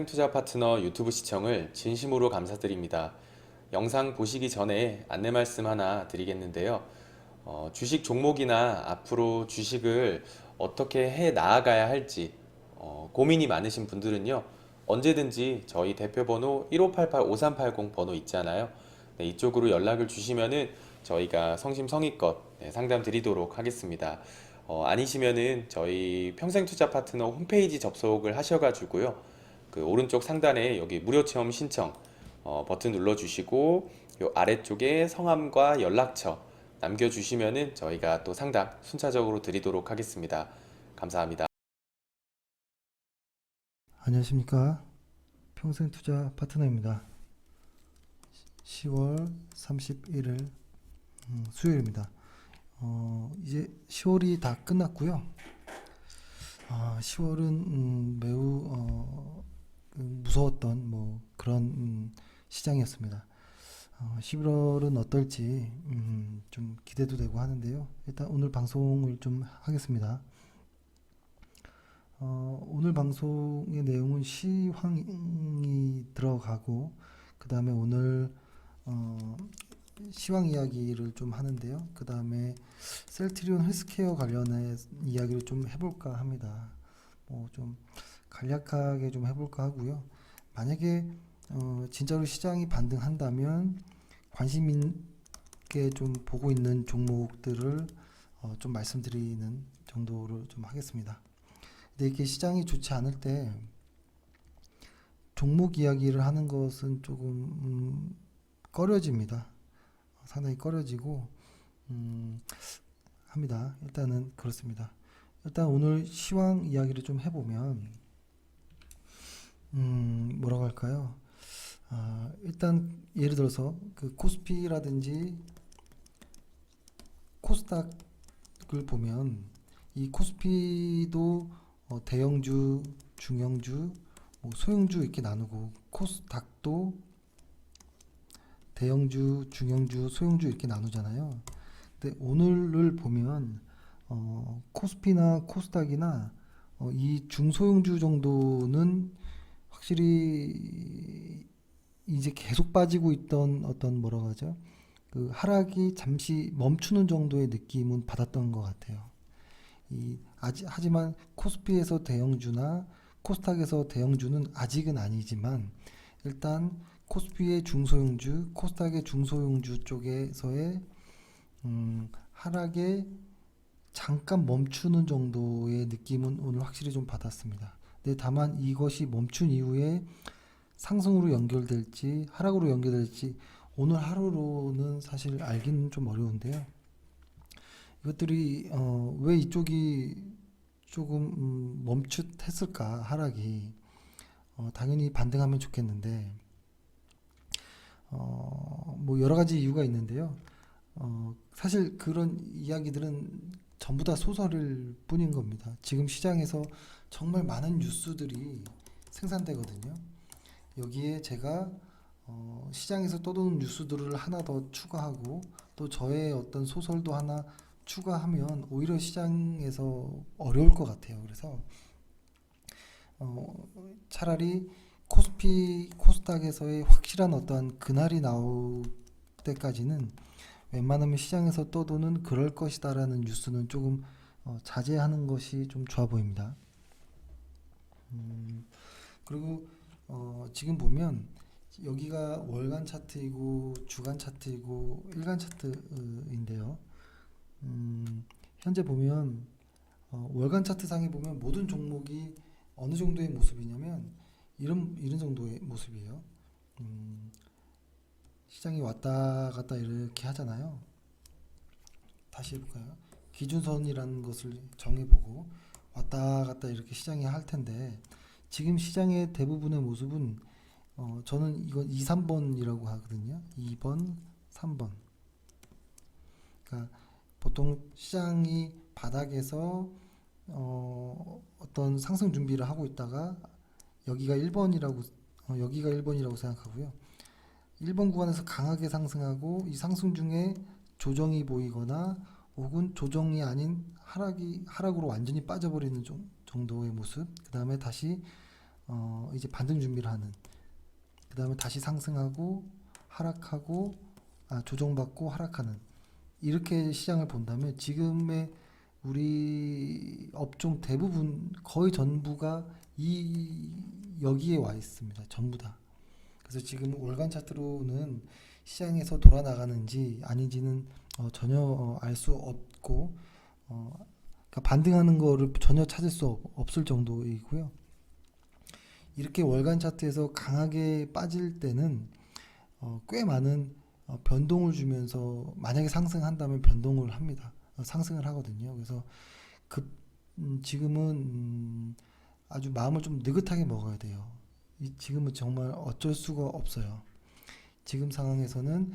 투자 파트너 유튜브 시청을 진심으로 감사드립니다. 영상 보시기 전에 안내 말씀 하나 드리겠는데요. 주식 종목이나 앞으로 주식을 어떻게 해 나아가야 할지 고민이 많으신 분들은요. 언제든지 저희 대표번호 1588-5380 번호 있잖아요. 네, 이쪽으로 연락을 주시면은 저희가 성심성의껏 상담 드리도록 하겠습니다. 아니시면은 저희 평생투자 파트너 홈페이지 접속을 하셔가지고요. 그 오른쪽 상단에 여기 무료 체험 신청 버튼 눌러주시고 요 아래쪽에 성함과 연락처 남겨주시면은 저희가 또 상담 순차적으로 드리도록 하겠습니다. 감사합니다. 안녕하십니까. 평생투자 파트너입니다. 10월 31일 수요일입니다. 이제 10월이 다 끝났고요. 10월은 매우 무서웠던 그런 시장이었습니다. 11월은 어떨지 좀 기대도 되고 하는데요. 일단 오늘 방송을 좀 하겠습니다. 오늘 방송의 내용은 시황이 들어가고 그 다음에 오늘 시황 이야기를 좀 하는데요. 그 다음에 셀트리온 헬스케어 관련해 이야기를 좀 해볼까 합니다. 좀 간략하게 좀 해볼까 하고요. 만약에 진짜로 시장이 반등한다면 관심 있게 좀 보고 있는 종목들을 좀 말씀드리는 정도로 좀 하겠습니다. 근데 이렇게 시장이 좋지 않을 때 종목 이야기를 하는 것은 조금 꺼려집니다. 상당히 꺼려지고 합니다. 일단은 그렇습니다. 일단 오늘 시황 이야기를 좀 해보면 뭐라고 할까요? 일단 예를 들어서 그 코스피라든지 코스닥을 보면 이 코스피도 대형주, 중형주, 소형주 이렇게 나누고 코스닥도 대형주, 중형주, 소형주 이렇게 나누잖아요. 근데 오늘을 보면 코스피나 코스닥이나 이 중소형주 정도는 확실히 이제 계속 빠지고 있던 어떤 뭐라고 하죠? 그 하락이 잠시 멈추는 정도의 느낌은 받았던 것 같아요. 하지만 코스피에서 대형주나 코스닥에서 대형주는 아직은 아니지만 일단 코스피의 중소형주, 코스닥의 중소형주 쪽에서의 하락에 잠깐 멈추는 정도의 느낌은 오늘 확실히 좀 받았습니다. 근데 다만 이것이 멈춘 이후에 상승으로 연결될지 하락으로 연결될지 오늘 하루로는 사실 알기는 좀 어려운데요. 이것들이 왜 이쪽이 조금 멈칫했을까 하락이 당연히 반등하면 좋겠는데 여러 가지 이유가 있는데요. 사실 그런 이야기들은 전부 다 소설일 뿐인 겁니다. 지금 시장에서 정말 많은 뉴스들이 생산되거든요. 여기에 제가 시장에서 떠도는 뉴스들을 하나 더 추가하고 또 저의 어떤 소설도 하나 추가하면 오히려 시장에서 어려울 것 같아요. 그래서 차라리 코스피, 코스닥에서의 확실한 어떠한 그날이 나올 때까지는 웬만하면 시장에서 떠도는 그럴 것이다라는 뉴스는 조금 자제하는 것이 좀 좋아 보입니다. 그리고 지금 보면 여기가 월간 차트이고 주간 차트이고 일간 차트인데요. 현재 보면 월간 차트 상에 보면 모든 종목이 어느 정도의 모습이냐면 이런 정도의 모습이에요. 시장이 왔다 갔다 이렇게 하잖아요. 다시 해볼까요? 기준선이라는 것을 정해보고 왔다 갔다 이렇게 시장이 할 텐데 지금 시장의 대부분의 모습은 저는 이건 2, 3번이라고 하거든요. 2번, 3번. 그러니까 보통 시장이 바닥에서 어떤 상승 준비를 하고 있다가 여기가 1번이라고 생각하고요. 1번 구간에서 강하게 상승하고 이 상승 중에 조정이 보이거나 혹은 조정이 아닌 하락으로 완전히 빠져버리는 정도의 모습. 그 다음에 다시 이제 반등 준비를 하는. 그 다음에 다시 상승하고 하락하고 조정받고 하락하는, 이렇게 시장을 본다면 지금의 우리 업종 대부분 거의 전부가 여기에 와 있습니다. 전부 다. 그래서 지금 월간 차트로는 시장에서 돌아 나가는지 아닌지는 전혀 알 수 없고, 그러니까 반등하는 거를 전혀 찾을 수 없을 정도이고요. 이렇게 월간 차트에서 강하게 빠질 때는 꽤 많은 변동을 주면서, 만약에 상승한다면 변동을 합니다. 상승을 하거든요. 그래서 지금은 아주 마음을 좀 느긋하게 먹어야 돼요. 지금은 정말 어쩔 수가 없어요. 지금 상황에서는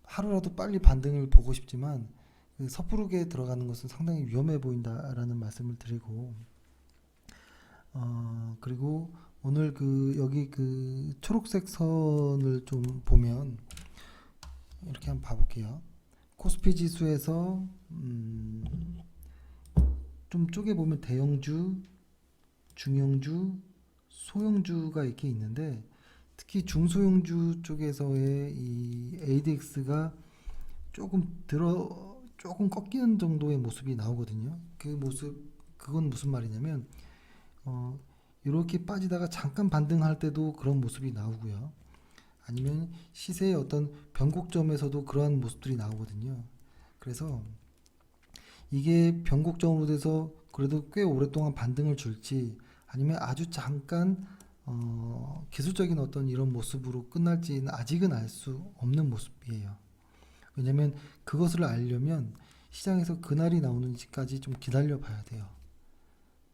하루라도 빨리 반등을 보고 싶지만 섣부르게 들어가는 것은 상당히 위험해 보인다라는 말씀을 드리고, 그리고 오늘 여기 초록색 선을 좀 보면 이렇게 한번 봐볼게요. 코스피 지수에서 좀 쪼개보면 대형주, 중형주, 소형주가 이렇게 있는데, 특히 중소형주 쪽에서의 이 ADX가 조금 꺾이는 정도의 모습이 나오거든요. 그건 무슨 말이냐면, 이렇게 빠지다가 잠깐 반등할 때도 그런 모습이 나오고요. 아니면 시세의 어떤 변곡점에서도 그러한 모습들이 나오거든요. 그래서 이게 변곡점으로 돼서 그래도 꽤 오랫동안 반등을 줄지, 아니면 아주 잠깐 기술적인 어떤 이런 모습으로 끝날지는 아직은 알 수 없는 모습이에요. 왜냐면 그것을 알려면 시장에서 그날이 나오는지까지 좀 기다려 봐야 돼요.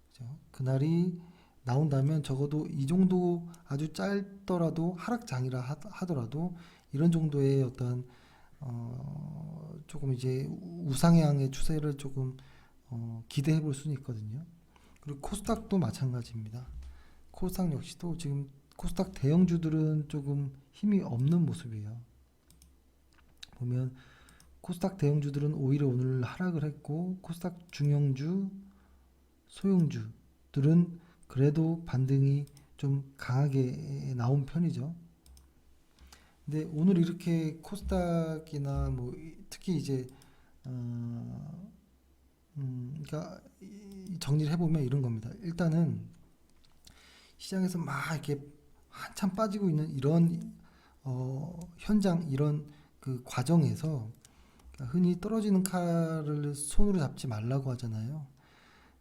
그죠? 그날이 나온다면 적어도 이 정도 아주 짧더라도 하락장이라 하더라도 이런 정도의 어떤 조금 이제 우상향의 추세를 조금 기대해 볼 수는 있거든요. 그리고 코스닥도 마찬가지입니다. 코스닥 역시도 지금 코스닥 대형주들은 조금 힘이 없는 모습이에요. 보면 코스닥 대형주들은 오히려 오늘 하락을 했고, 코스닥 중형주, 소형주들은 그래도 반등이 좀 강하게 나온 편이죠. 근데 오늘 이렇게 코스닥이나 뭐 특히 이제 그러니까 정리를 해보면 이런 겁니다. 일단은 시장에서 막 이렇게 한참 빠지고 있는 이런 현장, 이런 그 과정에서 흔히 떨어지는 칼을 손으로 잡지 말라고 하잖아요.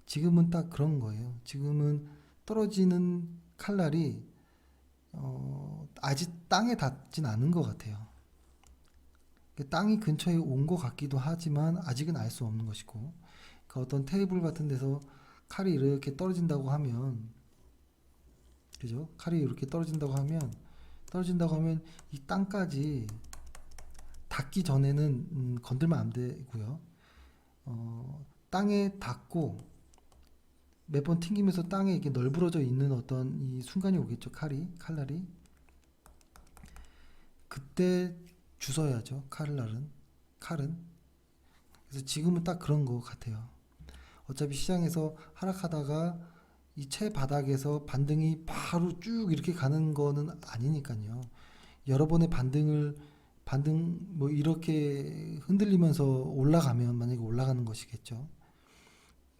지금은 딱 그런 거예요. 지금은 떨어지는 칼날이 아직 땅에 닿진 않은 것 같아요. 땅이 근처에 온 것 같기도 하지만 아직은 알 수 없는 것이고, 그러니까 어떤 테이블 같은 데서 칼이 이렇게 떨어진다고 하면, 그죠? 칼이 이렇게 떨어진다고 하면 이 땅까지 닿기 전에는 건들면 안 되고요. 땅에 닿고 몇 번 튕기면서 땅에 이렇게 널브러져 있는 어떤 이 순간이 오겠죠. 칼날이. 그때 주워야죠. 칼은. 그래서 지금은 딱 그런 것 같아요. 어차피 시장에서 하락하다가 이 최바닥에서 반등이 바로 쭉 이렇게 가는 거는 아니니까요. 여러 번의 반등 뭐 이렇게 흔들리면서 올라가면, 만약에 올라가는 것이겠죠.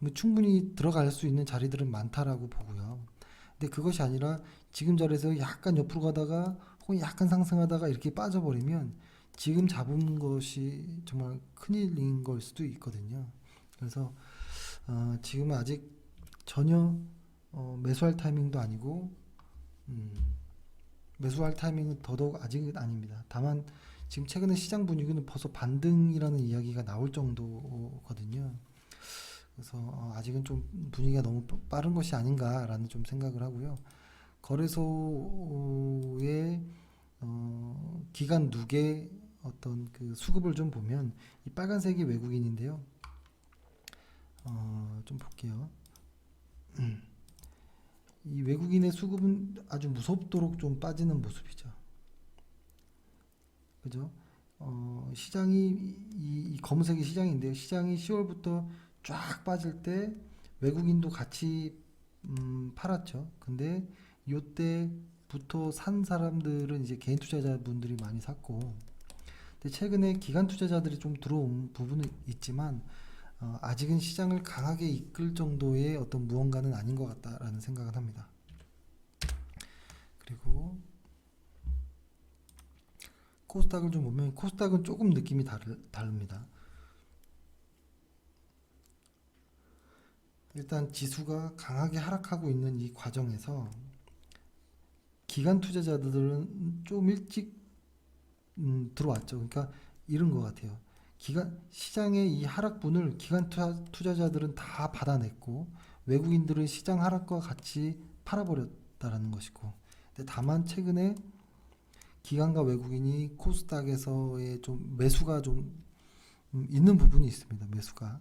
뭐 충분히 들어갈 수 있는 자리들은 많다라고 보고요. 근데 그것이 아니라 지금 자리에서 약간 옆으로 가다가 혹은 약간 상승하다가 이렇게 빠져버리면 지금 잡은 것이 정말 큰일인 걸 수도 있거든요. 그래서 지금은 아직 전혀 매수할 타이밍도 아니고, 매수할 타이밍은 더더욱 아직은 아닙니다. 다만 지금 최근에 시장 분위기는 벌써 반등이라는 이야기가 나올 정도거든요. 그래서 아직은 좀 분위기가 너무 빠른 것이 아닌가라는 좀 생각을 하고요. 거래소의 기관 누계 어떤 그 수급을 좀 보면 이 빨간색이 외국인인데요. 좀 볼게요. 이 외국인의 수급은 아주 무섭도록 좀 빠지는 모습이죠. 그죠? 시장이 이 검은색이 시장인데요. 시장이 10월부터 쫙 빠질 때 외국인도 같이 팔았죠. 근데 요때부터 산 사람들은 이제 개인 투자자분들이 많이 샀고, 근데 최근에 기관 투자자들이 좀 들어온 부분은 있지만 아직은 시장을 강하게 이끌 정도의 어떤 무언가는 아닌 것 같다라는 생각을 합니다. 그리고 코스닥을 좀 보면 코스닥은 조금 느낌이 다릅니다. 일단 지수가 강하게 하락하고 있는 이 과정에서 기관 투자자들은 좀 일찍 들어왔죠. 그러니까 이런 것 같아요. 시장의 이 하락분을 기관 투자자들은 다 받아냈고 외국인들은 시장 하락과 같이 팔아버렸다라는 것이고, 근데 다만 최근에 기관과 외국인이 코스닥에서의 좀 매수가 좀 있는 부분이 있습니다. 매수가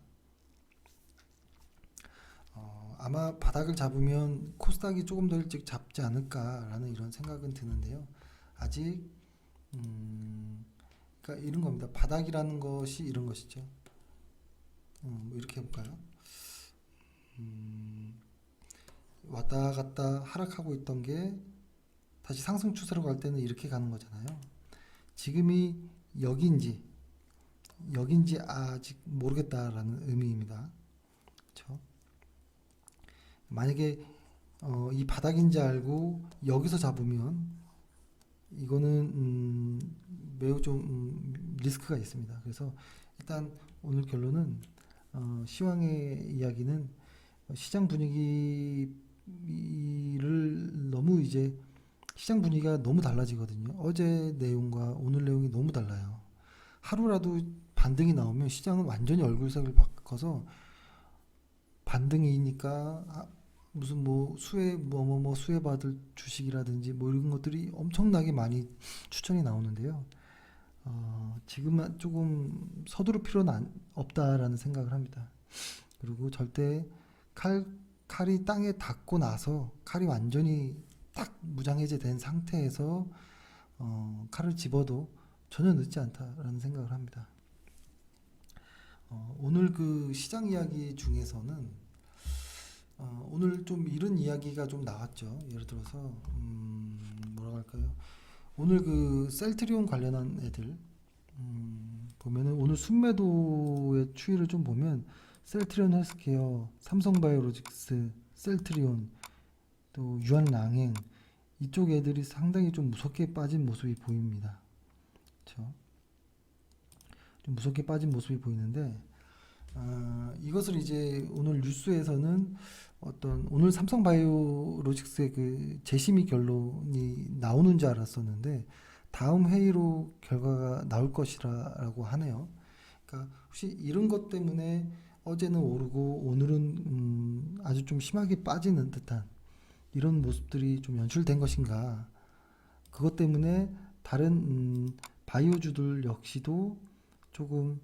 아마 바닥을 잡으면 코스닥이 조금 더 일찍 잡지 않을까라는 이런 생각은 드는데요. 아직 그러니까 이런 겁니다. 바닥이라는 것이 이런 것이죠. 뭐 이렇게 해볼까요? 왔다 갔다 하락하고 있던 게 다시 상승 추세로 갈 때는 이렇게 가는 거잖아요. 지금이 여기인지 아직 모르겠다라는 의미입니다. 그렇죠? 만약에 이 바닥인지 알고 여기서 잡으면 이거는 매우 좀 리스크가 있습니다. 그래서 일단 오늘 결론은 시황의 이야기는 시장 분위기를 너무 이제 시장 분위기가 너무 달라지거든요. 어제 내용과 오늘 내용이 너무 달라요. 하루라도 반등이 나오면 시장은 완전히 얼굴색을 바꿔서 반등이니까 무슨 뭐 수혜 받을 주식이라든지 뭐 이런 것들이 엄청나게 많이 추천이 나오는데요. 지금은 조금 서두를 필요는 없다라는 생각을 합니다. 그리고 절대 칼이 땅에 닿고 나서 칼이 완전히 딱 무장해제된 상태에서 칼을 집어도 전혀 늦지 않다라는 생각을 합니다. 오늘 그 시장 이야기 중에서는 오늘 좀 이런 이야기가 좀 나왔죠. 예를 들어서 뭐라고 할까요? 오늘 그 셀트리온 관련한 애들 보면은 오늘 순매도의 추이를 좀 보면 셀트리온 헬스케어, 삼성바이오로직스, 셀트리온, 또 유한양행 이쪽 애들이 상당히 좀 무섭게 빠진 모습이 보입니다. 그렇죠? 좀 무섭게 빠진 모습이 보이는데 이것을 이제 오늘 뉴스에서는 오늘 삼성바이오로직스의 그 재심의 결론이 오는 줄 알았었는데 다음 회의로 결과가 나올 것이라고 하네요. 그러니까 혹시 이런 것 때문에 어제는 오르고 오늘은 아주 좀 심하게 빠지는 듯한 이런 모습들이 좀 연출된 것인가? 그것 때문에 다른 바이오주들 역시도 조금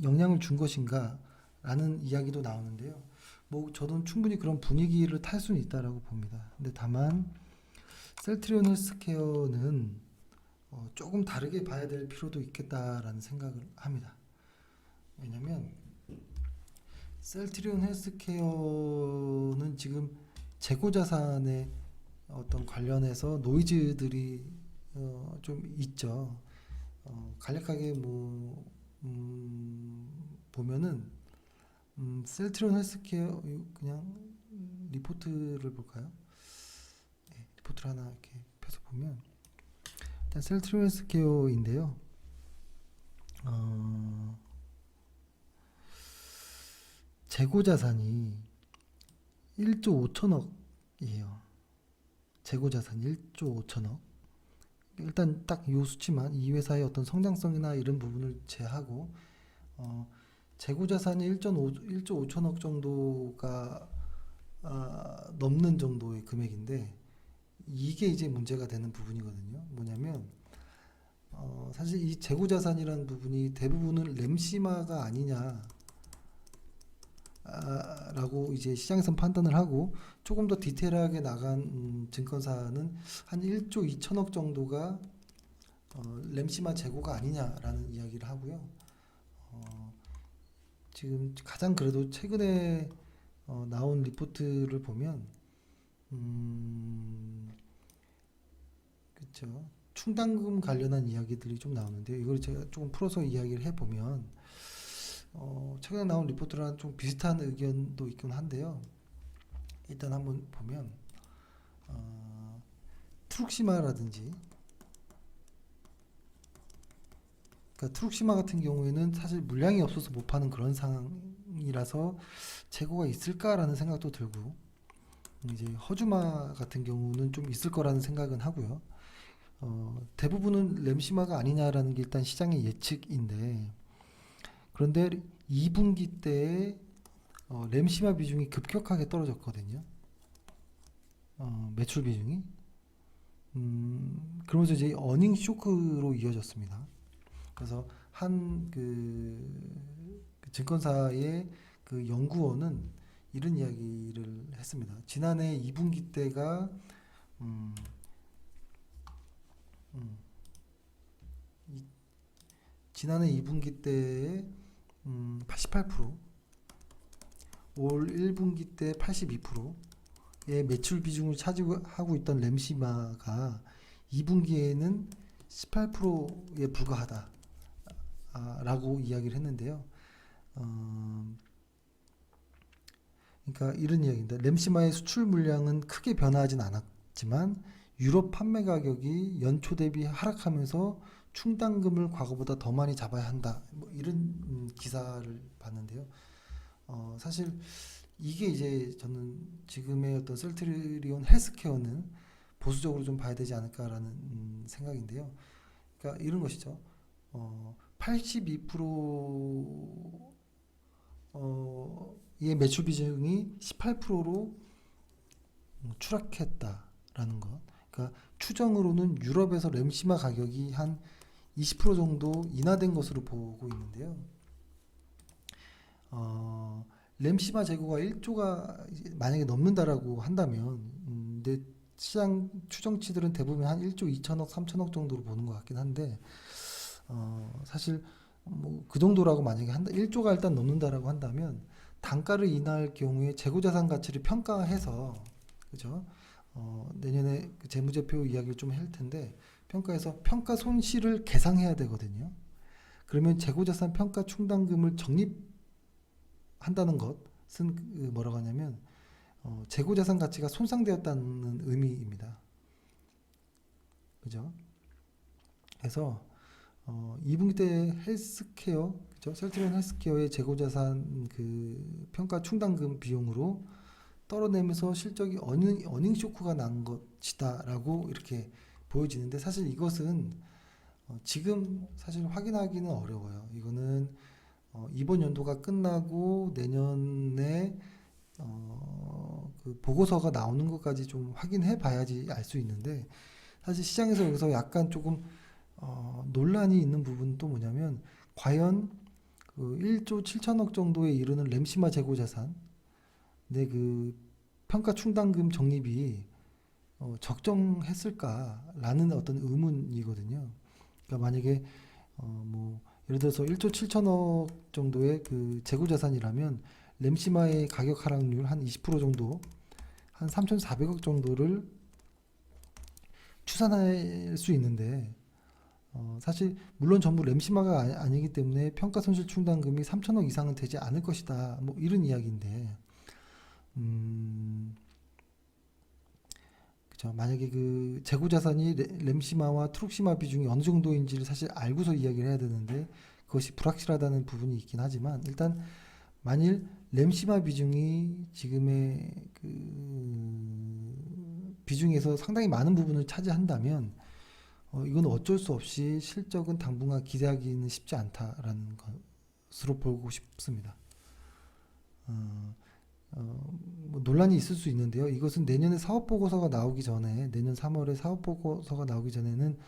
영향을 준 것인가? 라는 이야기도 나오는데요. 뭐 저도 충분히 그런 분위기를 탈 수는 있다라고 봅니다. 근데 다만 셀트리온 헬스케어는 조금 다르게 봐야 될 필요도 있겠다라는 생각을 합니다. 왜냐면 셀트리온 헬스케어는 지금 재고자산의 어떤 관련해서 노이즈들이 좀 있죠. 간략하게 뭐 보면은 셀트리온 헬스케어 그냥 리포트를 볼까요? 네, 리포트를 하나 이렇게 펴서 보면 일단 셀트리온 헬스케어인데요. 재고자산이 1조 5천억이에요. 재고자산 1조 5천억. 일단 딱 이 수치만 이 회사의 어떤 성장성이나 이런 부분을 제하고 재고자산이 1조 5천억 정도가 넘는 정도의 금액인데 이게 이제 문제가 되는 부분이거든요. 뭐냐면 사실 이 재고자산이라는 부분이 대부분은 램시마가 아니냐 라고 이제 시장에서 판단을 하고 조금 더 디테일하게 나간 증권사는 한 1조 2천억 정도가 램시마 재고가 아니냐라는 이야기를 하고요. 지금 가장 그래도 최근에 나온 리포트를 보면 그렇죠. 충당금 관련한 이야기들이 좀 나오는데 이걸 제가 조금 풀어서 이야기를 해보면 최근에 나온 리포트랑 좀 비슷한 의견도 있긴 한데요. 일단 한번 보면 트룩시마라든지 그러니까 트룩시마 같은 경우에는 사실 물량이 없어서 못 파는 그런 상황이라서 재고가 있을까라는 생각도 들고 이제 허주마 같은 경우는 좀 있을 거라는 생각은 하고요. 대부분은 램시마가 아니냐라는 게 일단 시장의 예측인데 그런데 2분기 때에 램시마 비중이 급격하게 떨어졌거든요. 매출 비중이 그러면서 이제 어닝 쇼크로 이어졌습니다. 그래서 한 그 증권사의 그 연구원은 이런 이야기를 했습니다. 지난해 2분기 때가 음, 음, 지난해 2분기 때에 88%, 올 1분기 때 82%의 매출 비중을 차지하고 있던 램시마가 2분기에는 18%에 불과하다. 라고 이야기를 했는데요. 그러니까 이런 이야기입니다. 램시마의 수출 물량은 크게 변화하진 않았지만 유럽 판매 가격이 연초 대비 하락하면서 충당금을 과거보다 더 많이 잡아야 한다. 뭐 이런 기사를 봤는데요. 사실 이게 이제 저는 지금의 어떤 셀트리온 헬스케어는 보수적으로 좀 봐야 되지 않을까라는 생각인데요. 그러니까 이런 것이죠. 82%의 매출 비중이 18%로 추락했다라는 것. 그러니까 추정으로는 유럽에서 램시마 가격이 한 20% 정도 인하된 것으로 보고 있는데요. 램시마 재고가 1조가 만약에 넘는다라고 한다면, 근데 시장 추정치들은 대부분 한 1조 2천억, 3천억 정도로 보는 것 같긴 한데, 사실 뭐 그 정도라고 만약에 1조가 일단 넘는다라고 한다면 단가를 인하할 경우에 재고자산 가치를 평가해서 그죠? 내년에 그 재무제표 이야기를 좀 할 텐데 평가해서 평가 손실을 계상해야 되거든요. 그러면 재고자산 평가 충당금을 적립한다는 것은 뭐라고 하냐면 재고자산 가치가 손상되었다는 의미입니다. 그죠? 그래서 2분기 때 헬스케어, 그죠? 셀트리온 헬스케어의 재고자산 그 평가 충당금 비용으로 떨어내면서 실적이 어닝 쇼크가 난 것이다라고 이렇게 보여지는데 사실 이것은 지금 사실 확인하기는 어려워요. 이거는 이번 연도가 끝나고 내년에 그 보고서가 나오는 것까지 좀 확인해 봐야지 알 수 있는데 사실 시장에서 여기서 약간 조금 논란이 있는 부분도 뭐냐면 과연 그 1조 7천억 정도에 이르는 램시마 재고자산 그 평가 충당금 적립이 적정했을까라는 어떤 의문이거든요. 그러니까 만약에 뭐 예를 들어서 1조 7천억 정도의 그 재고자산이라면 램시마의 가격 하락률 한 20% 정도, 한 3,400억 정도를 추산할 수 있는데 사실 물론 전부 램시마가 아니기 때문에 평가 손실 충당금이 3천억 이상은 되지 않을 것이다. 뭐 이런 이야기인데 그죠. 만약에 그 재고 자산이 램시마와 트룩시마 비중이 어느 정도인지를 사실 알고서 이야기를 해야 되는데 그것이 불확실하다는 부분이 있긴 하지만 일단 만일 램시마 비중이 지금의 그 비중에서 상당히 많은 부분을 차지한다면 이건 어쩔 수 없이 실적은 당분간 기대하기는 쉽지 않다라는 것으로 보고 싶습니다. 뭐 논란이 있을 수 있는데요. 이것은 내년에 사업 보고서가 나오기 전에 내년 3월에 사업 보고서가 나오기 전에는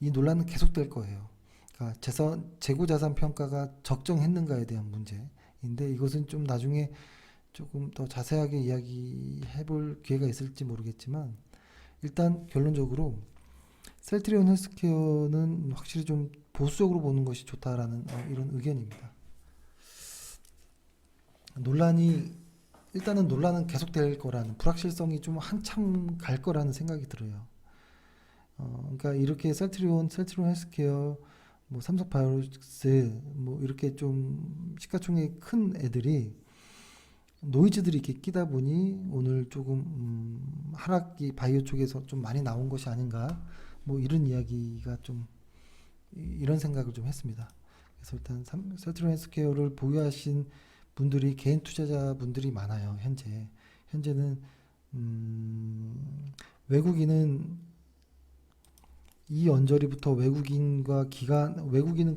이 논란은 계속될 거예요. 그러니까 재고 자산 평가가 적정했는가에 대한 문제인데 이것은 좀 나중에 조금 더 자세하게 이야기해 볼 기회가 있을지 모르겠지만 일단 결론적으로 셀트리온 헬스케어는 확실히 좀 보수적으로 보는 것이 좋다라는 이런 의견입니다. 논란이 일단은 논란은 계속될 거라는 불확실성이 좀 한참 갈 거라는 생각이 들어요. 그러니까 이렇게 셀트리온 헬스케어, 뭐 삼성바이오로직스, 뭐 이렇게 좀 시가총액 큰 애들이 노이즈들이 이렇게 끼다 보니 오늘 조금 하락이 바이오 쪽에서 좀 많이 나온 것이 아닌가, 뭐 이런 이야기가 좀 이런 생각을 좀 했습니다. 그래서 일단 셀트리온 헬스케어를 보유하신 분들이 개인 투자자분들이 많아요. 현재는 외국인은 이 언저리부터 외국인은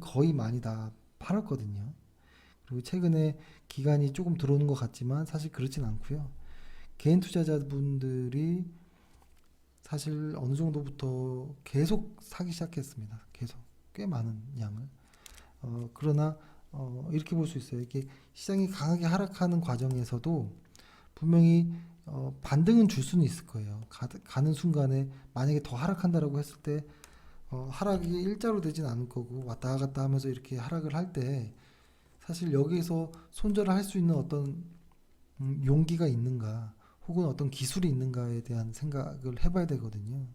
거의 많이 다 팔았거든요. 그리고 최근에 기관이 조금 들어오는 것 같지만 사실 그렇진 않고요. 개인 투자자분들이 사실 어느 정도부터 계속 사기 시작했습니다. 계속 꽤 많은 양을. 그러나 이렇게 볼 수 있어요. 이렇게 시장이 강하게 하락하는 과정에서도 분명히 반등은 줄 수는 있을 거예요. 가는 순간에 만약에 더 하락한다라고 했을 때 하락이 일자로 되진 않을 거고 왔다 갔다 하면서 이렇게 하락을 할 때 사실 여기에서 손절을 할 수 있는 어떤 용기가 있는가 혹은 어떤 기술이 있는가에 대한 생각을 해봐야 되거든요.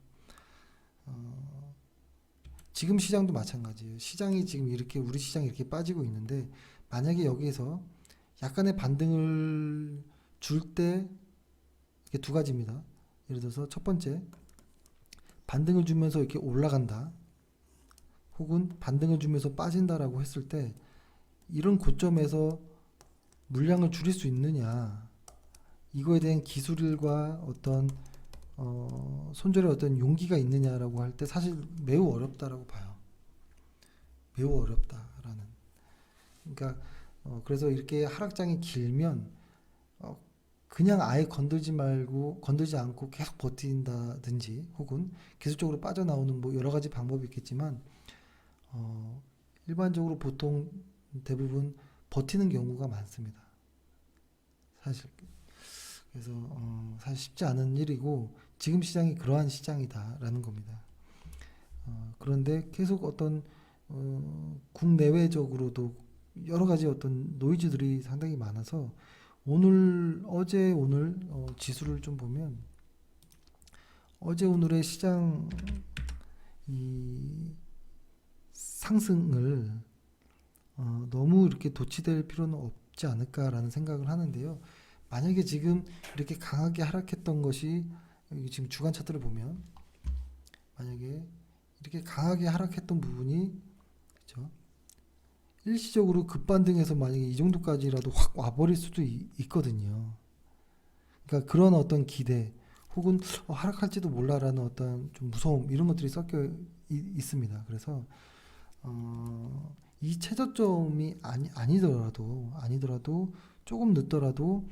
지금 시장도 마찬가지예요. 시장이 지금 이렇게 우리 시장이 이렇게 빠지고 있는데 만약에 여기에서 약간의 반등을 줄 때 이게 두 가지입니다. 예를 들어서 첫 번째 반등을 주면서 이렇게 올라간다 혹은 반등을 주면서 빠진다라고 했을 때 이런 고점에서 물량을 줄일 수 있느냐 이거에 대한 기술과 어떤 손절의 어떤 용기가 있느냐라고 할 때 사실 매우 어렵다라고 봐요. 매우 어렵다라는. 그러니까 그래서 이렇게 하락장이 길면 그냥 아예 건들지 않고 계속 버틴다든지 혹은 기술적으로 빠져나오는 뭐 여러 가지 방법이 있겠지만 일반적으로 보통 대부분 버티는 경우가 많습니다. 사실 그래서 사실 쉽지 않은 일이고 지금 시장이 그러한 시장이다라는 겁니다. 그런데 계속 어떤 국내외적으로도 여러 가지 어떤 노이즈들이 상당히 많아서 오늘 지수를 좀 보면 어제 오늘의 시장 이 상승을 너무 이렇게 도취될 필요는 없지 않을까라는 생각을 하는데요. 만약에 지금 이렇게 강하게 하락했던 것이 여기 지금 주간 차트를 보면 만약에 이렇게 강하게 하락했던 부분이 그렇죠? 일시적으로 급반등해서 만약에 이 정도까지라도 확 와버릴 수도 있거든요. 그러니까 그런 어떤 기대 혹은 하락할지도 몰라라는 어떤 좀 무서움 이런 것들이 섞여 있습니다. 그래서 이 최저점이 아니더라도 조금 늦더라도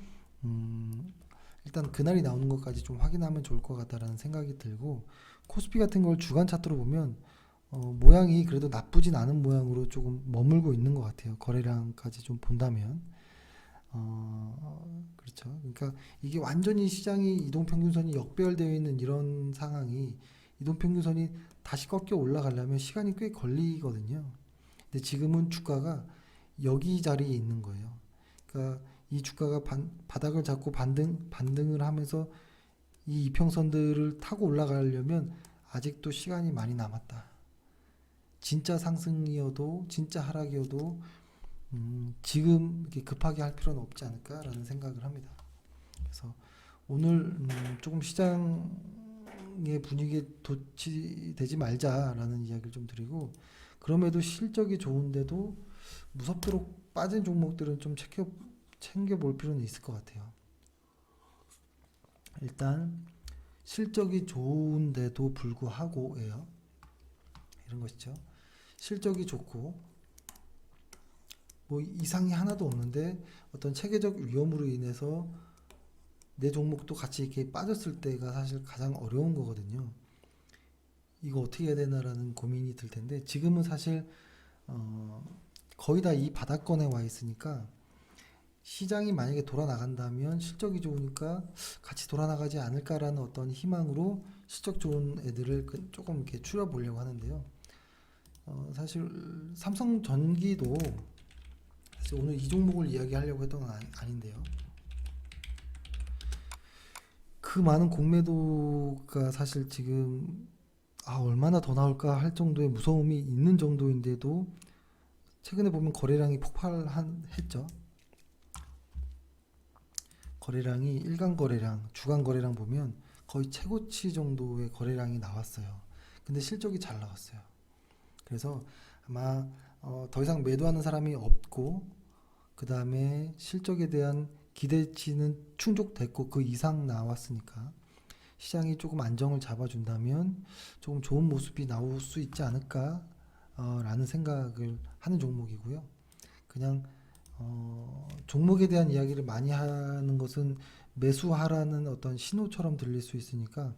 일단 그날이 나오는 것까지 좀 확인하면 좋을 것 같다라는 생각이 들고 코스피 같은 걸 주간 차트로 보면 모양이 그래도 나쁘진 않은 모양으로 조금 머물고 있는 것 같아요. 거래량까지 좀 본다면 그렇죠. 그러니까 이게 완전히 시장이 이동평균선이 역배열되어 있는 이런 상황이 이동평균선이 다시 꺾여 올라가려면 시간이 꽤 걸리거든요. 근데 지금은 주가가 여기 자리에 있는 거예요. 그러니까 이 주가가 바닥을 잡고 반등을 하면서 이 이평선들을 타고 올라가려면 아직도 시간이 많이 남았다. 진짜 상승이어도 진짜 하락이어도 지금 이렇게 급하게 할 필요는 없지 않을까라는 생각을 합니다. 그래서 오늘 조금 시장의 분위기에 도취되지 말자라는 이야기를 좀 드리고 그럼에도 실적이 좋은데도 무섭도록 빠진 종목들은 좀 챙겨볼 필요는 있을 것 같아요. 일단 실적이 좋은데도 불구하고예요. 이런 것이죠. 실적이 좋고 뭐 이상이 하나도 없는데 어떤 체계적 위험으로 인해서 내 종목도 같이 이렇게 빠졌을 때가 사실 가장 어려운 거거든요. 이거 어떻게 해야 되나라는 고민이 들 텐데 지금은 사실 거의 다 이 바닥권에 와 있으니까 시장이 만약에 돌아나간다면 실적이 좋으니까 같이 돌아나가지 않을까라는 어떤 희망으로 실적 좋은 애들을 조금 이렇게 추려보려고 하는데요. 사실 삼성전기도 사실 오늘 이 종목을 이야기하려고 했던 건 아닌데요. 그 많은 공매도가 사실 지금 얼마나 더 나올까 할 정도의 무서움이 있는 정도인데도 최근에 보면 거래량이 폭발했죠. 거래량이 일간 거래량, 주간 거래량 보면 거의 최고치 정도의 거래량이 나왔어요. 근데 실적이 잘 나왔어요. 그래서 아마 더 이상 매도하는 사람이 없고 그 다음에 실적에 대한 기대치는 충족됐고 그 이상 나왔으니까 시장이 조금 안정을 잡아준다면 조금 좋은 모습이 나올 수 있지 않을까 라는 생각을 하는 종목이고요. 그냥 종목에 대한 이야기를 많이 하는 것은 매수하라는 어떤 신호처럼 들릴 수 있으니까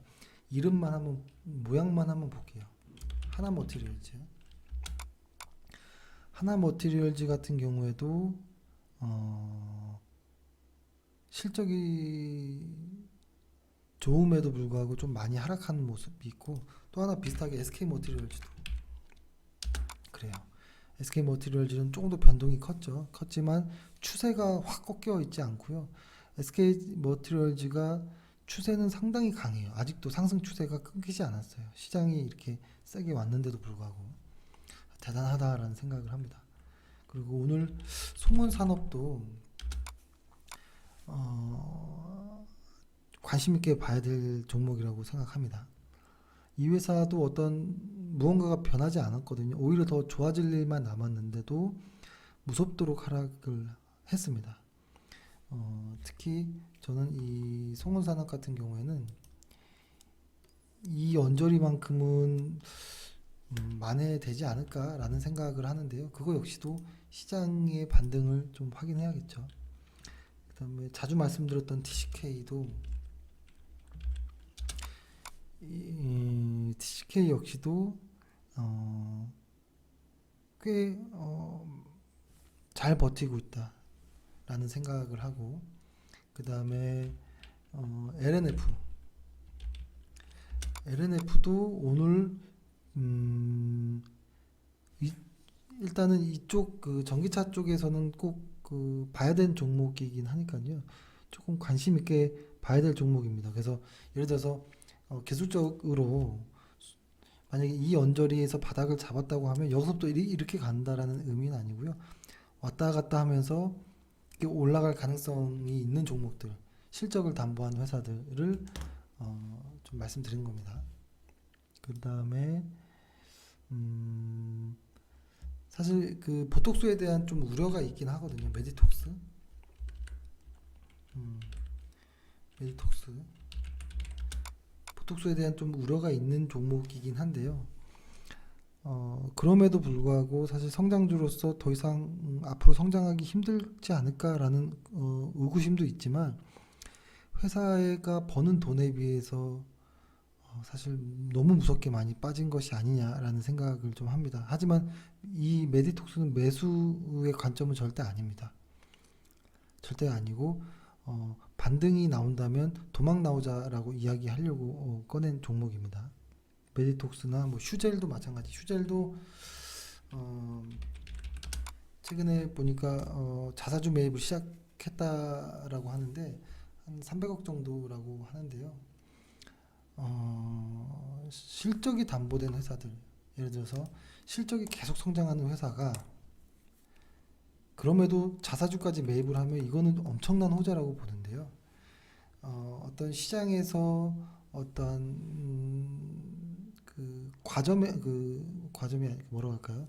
이름만 한번 모양만 한번 볼게요. 하나머티리얼즈. 하나머티리얼즈 같은 경우에도 실적이 좋음에도 불구하고 좀 많이 하락하는 모습이 있고 또 하나 비슷하게 SK머티리얼즈도 그래요. SK머티리얼즈는 조금 더 변동이 컸지만 추세가 확 꺾여 있지 않고요. SK머티리얼즈가 추세는 상당히 강해요. 아직도 상승 추세가 끊기지 않았어요. 시장이 이렇게 세게 왔는데도 불구하고 대단하다라는 생각을 합니다. 그리고 오늘 송원산업도 관심 있게 봐야 될 종목이라고 생각합니다. 이 회사도 어떤 무언가가 변하지 않았거든요. 오히려 더 좋아질 일만 남았는데도 무섭도록 하락을 했습니다. 특히 저는 이 송원산업 같은 경우에는 이 언저리만큼은 만회되지 않을까라는 생각을 하는데요. 그거 역시도 시장의 반등을 좀 확인해야겠죠. 그 다음에 자주 말씀드렸던 TCK도 TCK 역시도 꽤 잘 버티고 있다라는 생각을 하고 그 다음에 LNF도 오늘 일단은 이쪽 그 전기차 쪽에서는 꼭 그 봐야 되는 종목이긴 하니까요. 조금 관심 있게 봐야 될 종목입니다. 그래서 예를 들어서 기술적으로 만약에 이 언저리에서 바닥을 잡았다고 하면 여기서부터 이렇게 간다라는 의미는 아니고요. 왔다 갔다 하면서 이렇게 올라갈 가능성이 있는 종목들, 실적을 담보한 회사들을 좀 말씀드린 겁니다. 그 다음에 사실 그 보톡스에 대한 좀 우려가 있긴 하거든요. 메디톡스 보톡스에 대한 좀 우려가 있는 종목이긴 한데요. 그럼에도 불구하고 사실 성장주로서 더 이상 앞으로 성장하기 힘들지 않을까라는 의구심도 있지만 회사가 버는 돈에 비해서 사실 너무 무섭게 많이 빠진 것이 아니냐라는 생각을 좀 합니다. 하지만 이 메디톡스는 매수의 관점은 절대 아닙니다. 절대 아니고 반등이 나온다면 도망 나오자라고 이야기하려고 꺼낸 종목입니다. 메디톡스나 뭐 휴젤도 마찬가지. 휴젤도 최근에 보니까 자사주 매입을 시작했다라고 하는데 한 300억 정도라고 하는데요. 실적이 담보된 회사들, 예를 들어서 실적이 계속 성장하는 회사가 그럼에도 자사주까지 매입을 하면 이거는 엄청난 호재라고 보는데요. 어떤 시장에서 어떤 그 과점이 뭐라고 할까요?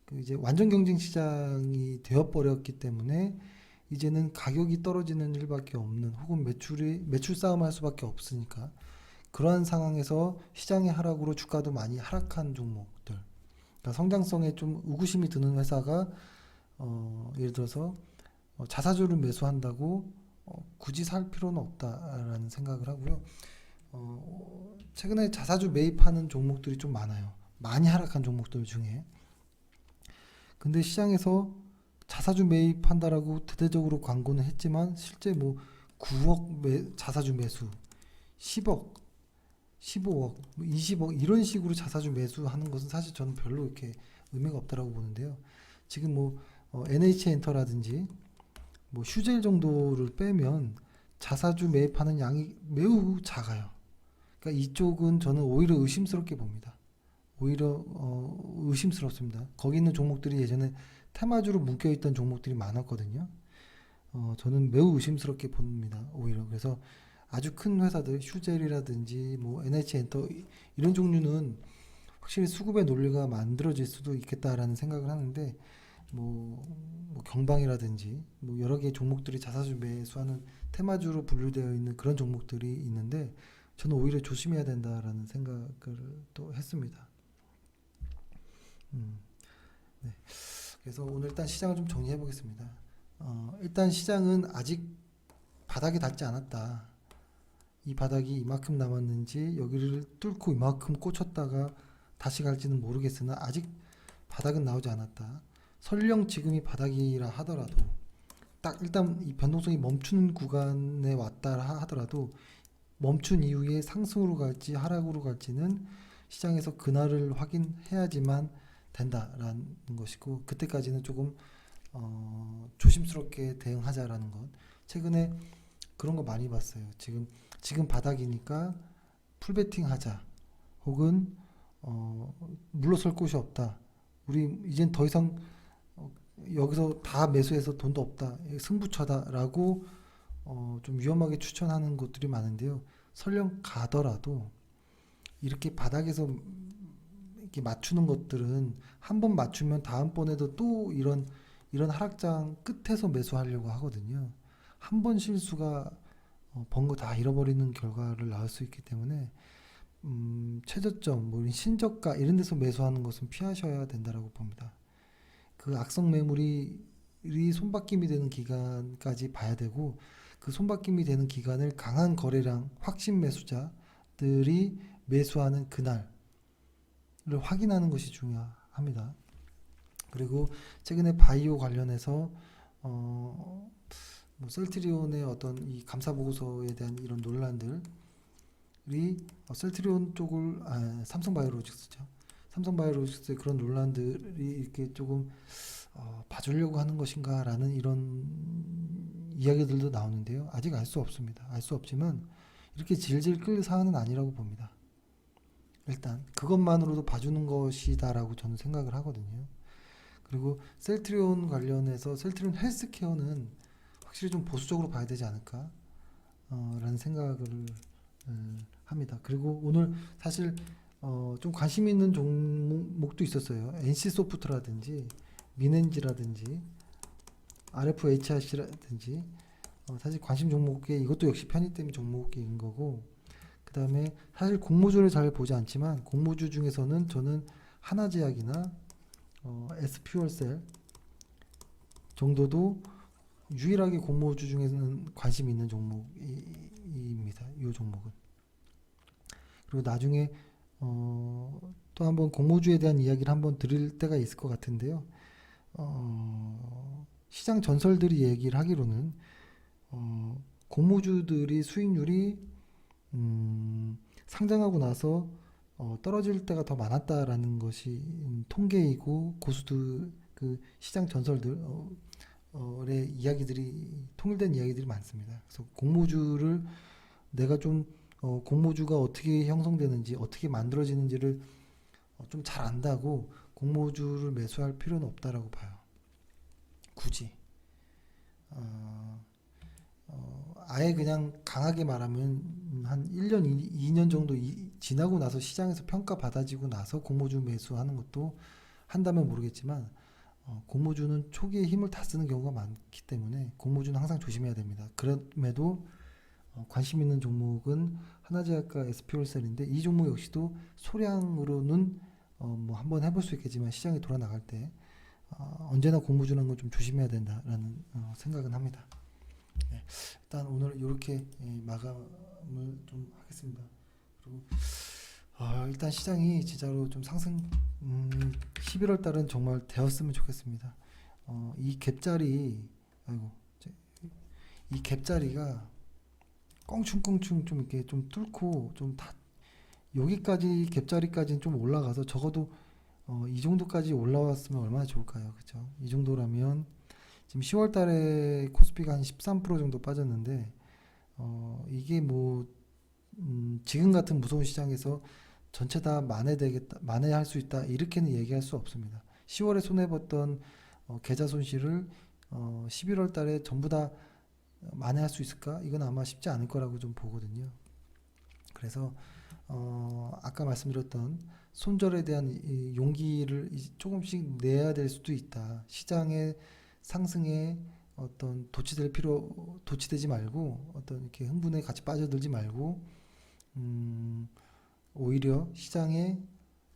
그 이제 완전 경쟁 시장이 되어 버렸기 때문에 이제는 가격이 떨어지는 일밖에 없는 혹은 매출 싸움할 수밖에 없으니까 그러한 상황에서 시장의 하락으로 주가도 많이 하락한 종목들, 그러니까 성장성에 좀 의구심이 드는 회사가 예를 들어서 자사주를 매수한다고 굳이 살 필요는 없다라는 생각을 하고요. 최근에 자사주 매입하는 종목들이 좀 많아요. 많이 하락한 종목들 중에. 근데 시장에서 자사주 매입한다라고 대대적으로 광고는 했지만 실제 뭐 9억 자사주 매수, 10억, 15억, 20억 이런 식으로 자사주 매수하는 것은 사실 저는 별로 이렇게 의미가 없다라고 보는데요. 지금 뭐 NH엔터라든지 뭐 휴젤 정도를 빼면 자사주 매입하는 양이 매우 작아요. 그러니까 이쪽은 저는 오히려 의심스럽게 봅니다. 오히려 의심스럽습니다. 거기 있는 종목들이 예전에 테마주로 묶여있던 종목들이 많았거든요. 저는 매우 의심스럽게 봅니다. 오히려 그래서 아주 큰 회사들 휴젤이라든지 뭐 NH엔터 이런 종류는 확실히 수급의 논리가 만들어질 수도 있겠다라는 생각을 하는데 뭐 경방이라든지 뭐 여러 개의 종목들이 자사주 매수하는 테마주로 분류되어 있는 그런 종목들이 있는데 저는 오히려 조심해야 된다라는 생각을 또 했습니다. 네. 그래서 오늘 일단 시장을 좀 정리해 보겠습니다. 일단 시장은 아직 바닥에 닿지 않았다. 이 바닥이 이만큼 남았는지 여기를 뚫고 이만큼 꽂혔다가 다시 갈지는 모르겠으나 아직 바닥은 나오지 않았다. 설령 지금이 바닥이라 하더라도 딱 일단 이 변동성이 멈추는 구간에 왔다 하더라도 멈춘 이후에 상승으로 갈지 하락으로 갈지는 시장에서 그날을 확인해야지만 된다라는 것이고 그때까지는 조금 조심스럽게 대응하자라는 것. 최근에 그런 거 많이 봤어요. 지금 바닥이니까 풀베팅 하자. 혹은 물러설 곳이 없다. 우리 이젠 더 이상 여기서 다 매수해서 돈도 없다. 승부처다라고 좀 위험하게 추천하는 것들이 많은데요. 설령 가더라도 이렇게 바닥에서 이렇게 맞추는 것들은 한 번 맞추면 다음번에도 또 이런 하락장 끝에서 매수하려고 하거든요. 한 번 실수가 번 거 다 잃어버리는 결과를 낳을 수 있기 때문에 최저점, 뭐 신저가 이런 데서 매수하는 것은 피하셔야 된다라고 봅니다. 그 악성 매물이 손바뀜이 되는 기간까지 봐야 되고 그 손바뀜이 되는 기간을 강한 거래량 확신 매수자들이 매수하는 그날을 확인하는 것이 중요합니다. 그리고 최근에 바이오 관련해서 뭐 셀트리온의 어떤 이 감사 보고서에 대한 이런 논란들이 셀트리온 쪽을 삼성바이오로직스죠. 삼성바이오로직스의 그런 논란들이 이렇게 조금 봐주려고 하는 것인가라는 이런 이야기들도 나오는데요. 아직 알 수 없습니다. 알 수 없지만 이렇게 질질 끌 사안은 아니라고 봅니다. 일단 그것만으로도 봐주는 것이다라고 저는 생각을 하거든요. 그리고 셀트리온 관련해서 셀트리온 헬스케어는 확실히 좀 보수적으로 봐야 되지 않을까 라는 생각을 합니다. 그리고 오늘 사실 좀 관심 있는 종목도 있었어요. NC소프트라든지 미넨지라든지 RFHRC라든지 사실 관심 종목에 이것도 역시 편의템 종목인 거고 그 다음에 사실 공모주를 잘 보지 않지만 공모주 중에서는 저는 하나제약이나 SP월셀 정도도 유일하게 공모주 중에서는 관심 있는 종목입니다. 이 종목은. 그리고 나중에 또 한번 공모주에 대한 이야기를 한번 드릴 때가 있을 것 같은데요. 시장 전설들이 얘기를 하기로는 공모주들이 수익률이 상장하고 나서 떨어질 때가 더 많았다라는 것이 통계이고 고수들 그 시장 전설들의 이야기들이 통일된 이야기들이 많습니다. 그래서 공모주를 내가 좀 공모주가 어떻게 형성되는지 어떻게 만들어지는지를 좀 잘 안다고 공모주를 매수할 필요는 없다라고 봐요. 굳이 아예 그냥 강하게 말하면 한 1년, 2년 정도 지나고 나서 시장에서 평가받아지고 나서 공모주 매수하는 것도 한다면 모르겠지만 공모주는 초기에 힘을 다 쓰는 경우가 많기 때문에 공모주는 항상 조심해야 됩니다. 그럼에도 관심 있는 종목은 하나제약과 SP올셀인데 이 종목 역시도 소량으로는 뭐 한번 해볼 수 있겠지만 시장이 돌아 나갈 때 언제나 공모주라는 건 좀 조심해야 된다라는 생각은 합니다. 네, 일단 오늘 이렇게 마감을 좀 하겠습니다. 그리고 일단 시장이 진짜로 좀 상승 11월 달은 정말 되었으면 좋겠습니다. 이 갭자리 이 갭자리가 껑충껑충 좀 이렇게 좀 뚫고 좀 다 여기까지 갭자리까지는 좀 올라가서 적어도 이 정도까지 올라왔으면 얼마나 좋을까요? 그렇죠? 이 정도라면 지금 10월 달에 코스피가 한 13% 정도 빠졌는데 이게 뭐 지금 같은 무서운 시장에서 전체 다 만회되겠다, 만회할 수 있다 이렇게는 얘기할 수 없습니다. 10월에 손해봤던 계좌 손실을 11월 달에 전부 다 만회할 수 있을까? 이건 아마 쉽지 않을 거라고 좀 보거든요. 그래서 아까 말씀드렸던 손절에 대한 이 용기를 조금씩 내야 될 수도 있다. 시장의 상승에 도취되지 말고 어떤 이렇게 흥분에 같이 빠져들지 말고 오히려 시장의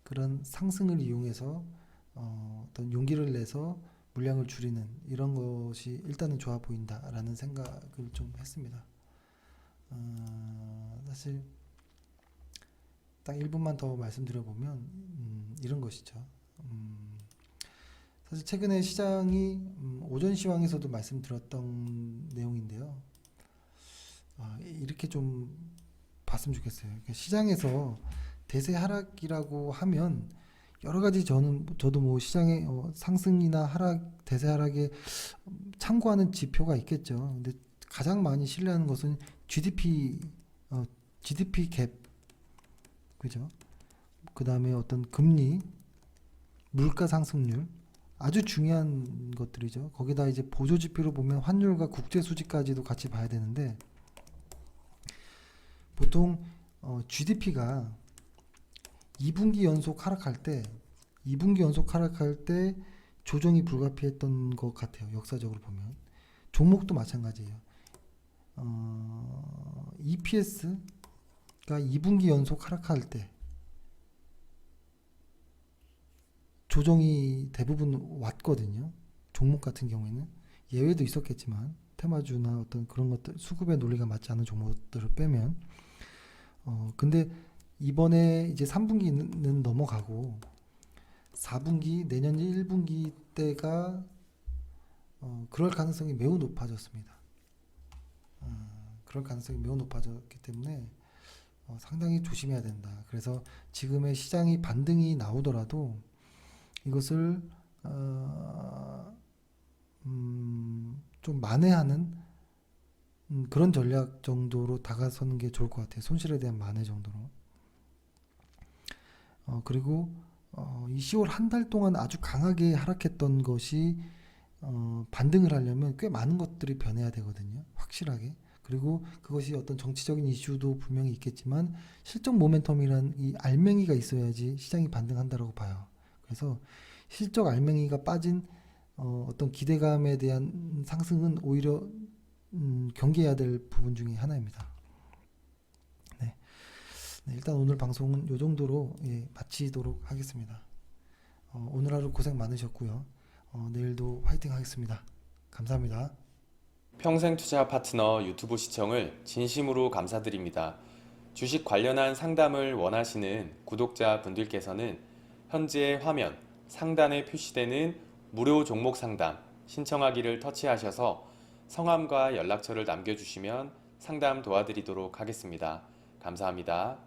그런 상승을 이용해서 어떤 용기를 내서 물량을 줄이는 이런 것이 일단은 좋아 보인다라는 생각을 좀 했습니다. 사실 딱 1분만 더 말씀드려보면 이런 것이죠. 사실 최근에 시장이 오전 시황에서도 말씀드렸던 내용인데요. 이렇게 좀 봤으면 좋겠어요. 그러니까 시장에서 대세 하락이라고 하면 여러 가지 저도 뭐 시장의 상승이나 하락, 대세 하락에 참고하는 지표가 있겠죠. 근데 가장 많이 신뢰하는 것은 GDP 갭, 그죠? 그 다음에 어떤 금리, 물가 상승률, 아주 중요한 것들이죠. 거기다 이제 보조 지표로 보면 환율과 국제 수지까지도 같이 봐야 되는데 보통 GDP가 2분기 연속 하락할 때 조정이 불가피했던 것 같아요. 역사적으로 보면 종목도 마찬가지예요. EPS가 2분기 연속 하락할 때 조정이 대부분 왔거든요. 종목 같은 경우에는 예외도 있었겠지만 테마주나 어떤 그런 것들 수급의 논리가 맞지 않은 종목들을 빼면 근데 이번에 이제 3분기는 넘어가고 4분기 내년 1분기 때가 그럴 가능성이 매우 높아졌습니다. 그럴 가능성이 매우 높아졌기 때문에 상당히 조심해야 된다. 그래서 지금의 시장이 반등이 나오더라도 이것을 좀 만회하는 그런 전략 정도로 다가서는 게 좋을 것 같아요. 손실에 대한 만회 정도로. 그리고 이 10월 한 달 동안 아주 강하게 하락했던 것이 반등을 하려면 꽤 많은 것들이 변해야 되거든요. 확실하게. 그리고 그것이 어떤 정치적인 이슈도 분명히 있겠지만 실적 모멘텀이란 이 알맹이가 있어야지 시장이 반등한다라고 봐요. 그래서 실적 알맹이가 빠진 어떤 기대감에 대한 상승은 오히려 경계해야 될 부분 중에 하나입니다. 네. 네, 일단 오늘 방송은 이 정도로 마치도록 하겠습니다. 오늘 하루 고생 많으셨고요. 내일도 화이팅 하겠습니다. 감사합니다. 평생투자 파트너 유튜브 시청을 진심으로 감사드립니다. 주식 관련한 상담을 원하시는 구독자 분들께서는 현재 화면 상단에 표시되는 무료 종목 상담 신청하기를 터치하셔서 성함과 연락처를 남겨주시면 상담 도와드리도록 하겠습니다. 감사합니다.